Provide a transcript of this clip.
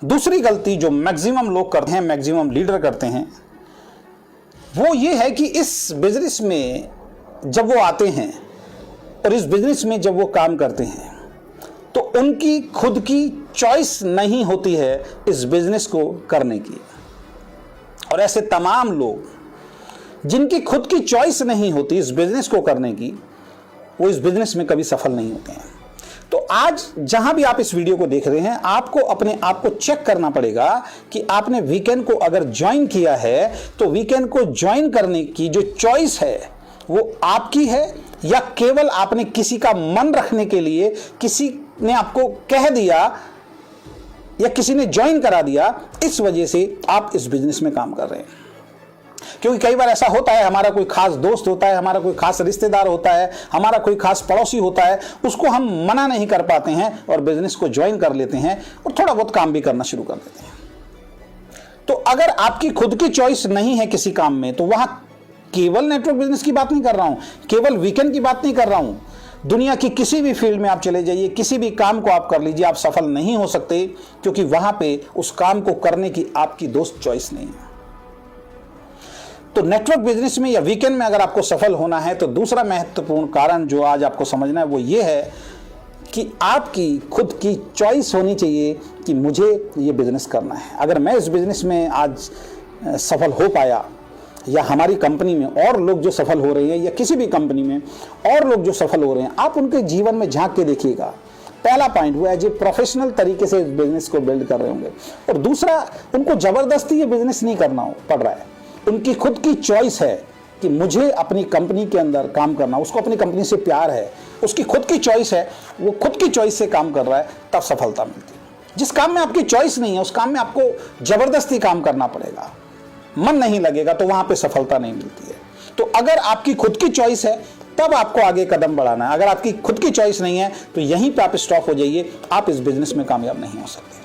दूसरी गलती जो मैक्सिमम लोग करते हैं, मैक्सिमम लीडर करते हैं, वो ये है कि इस बिजनेस में जब वो आते हैं और इस बिजनेस में जब वो काम करते हैं तो उनकी खुद की चॉइस नहीं होती है इस बिजनेस को करने की। और ऐसे तमाम लोग जिनकी खुद की चॉइस नहीं होती इस बिजनेस को करने की, वो इस बिजनेस में कभी सफल नहीं होते हैं। तो आज जहां भी आप इस वीडियो को देख रहे हैं, आपको अपने आप को चेक करना पड़ेगा कि आपने वीकेंड को अगर ज्वाइन किया है तो वीकेंड को ज्वाइन करने की जो चॉइस है वो आपकी है, या केवल आपने किसी का मन रखने के लिए किसी ने आपको कह दिया या किसी ने ज्वाइन करा दिया, इस वजह से आप इस बिजनेस में काम कर रहे हैं। क्योंकि कई बार ऐसा होता है, हमारा कोई खास दोस्त होता है, हमारा कोई खास रिश्तेदार होता है, हमारा कोई खास पड़ोसी होता है, उसको हम मना नहीं कर पाते हैं और बिजनेस को ज्वाइन कर लेते हैं और थोड़ा बहुत काम भी करना शुरू कर देते हैं। तो अगर आपकी खुद की चॉइस नहीं है किसी काम में, तो वहां केवल नेटवर्क बिजनेस की बात नहीं कर रहा हूं, केवल वीकेंड की बात नहीं कर रहा हूं, दुनिया की किसी भी फील्ड में आप चले जाइए, किसी भी काम को आप कर लीजिए, आप सफल नहीं हो सकते, क्योंकि वहां पे उस काम को करने की आपकी दोस्त चॉइस नहीं है। तो नेटवर्क बिजनेस में या वीकेंड में अगर आपको सफल होना है तो दूसरा महत्वपूर्ण कारण जो आज आपको समझना है वो ये है कि आपकी खुद की चॉइस होनी चाहिए कि मुझे ये बिजनेस करना है। अगर मैं इस बिजनेस में आज सफल हो पाया, या हमारी कंपनी में और लोग जो सफल हो रहे हैं, या किसी भी कंपनी में और लोग जो सफल हो रहे हैं, आप उनके जीवन में झांक के देखिएगा। पहला पॉइंट वो एज ए प्रोफेशनल तरीके से इस बिजनेस को बिल्ड कर रहे होंगे, और दूसरा उनको जबरदस्ती ये बिजनेस नहीं करना पड़ रहा है, उनकी खुद की चॉइस है कि मुझे अपनी कंपनी के अंदर काम करना, उसको अपनी कंपनी से प्यार है, उसकी खुद की चॉइस है, वो खुद की चॉइस से काम कर रहा है, तब सफलता मिलती है। जिस काम में आपकी चॉइस नहीं है उस काम में आपको जबरदस्ती काम करना पड़ेगा, मन नहीं लगेगा, तो वहां पे सफलता नहीं मिलती है। तो अगर आपकी खुद की चॉइस है तब आपको आगे कदम बढ़ाना है। अगर आपकी खुद की चॉइस नहीं है तो यहीं पे आप स्टॉप हो जाइए, आप इस बिजनेस में कामयाब नहीं हो सकते।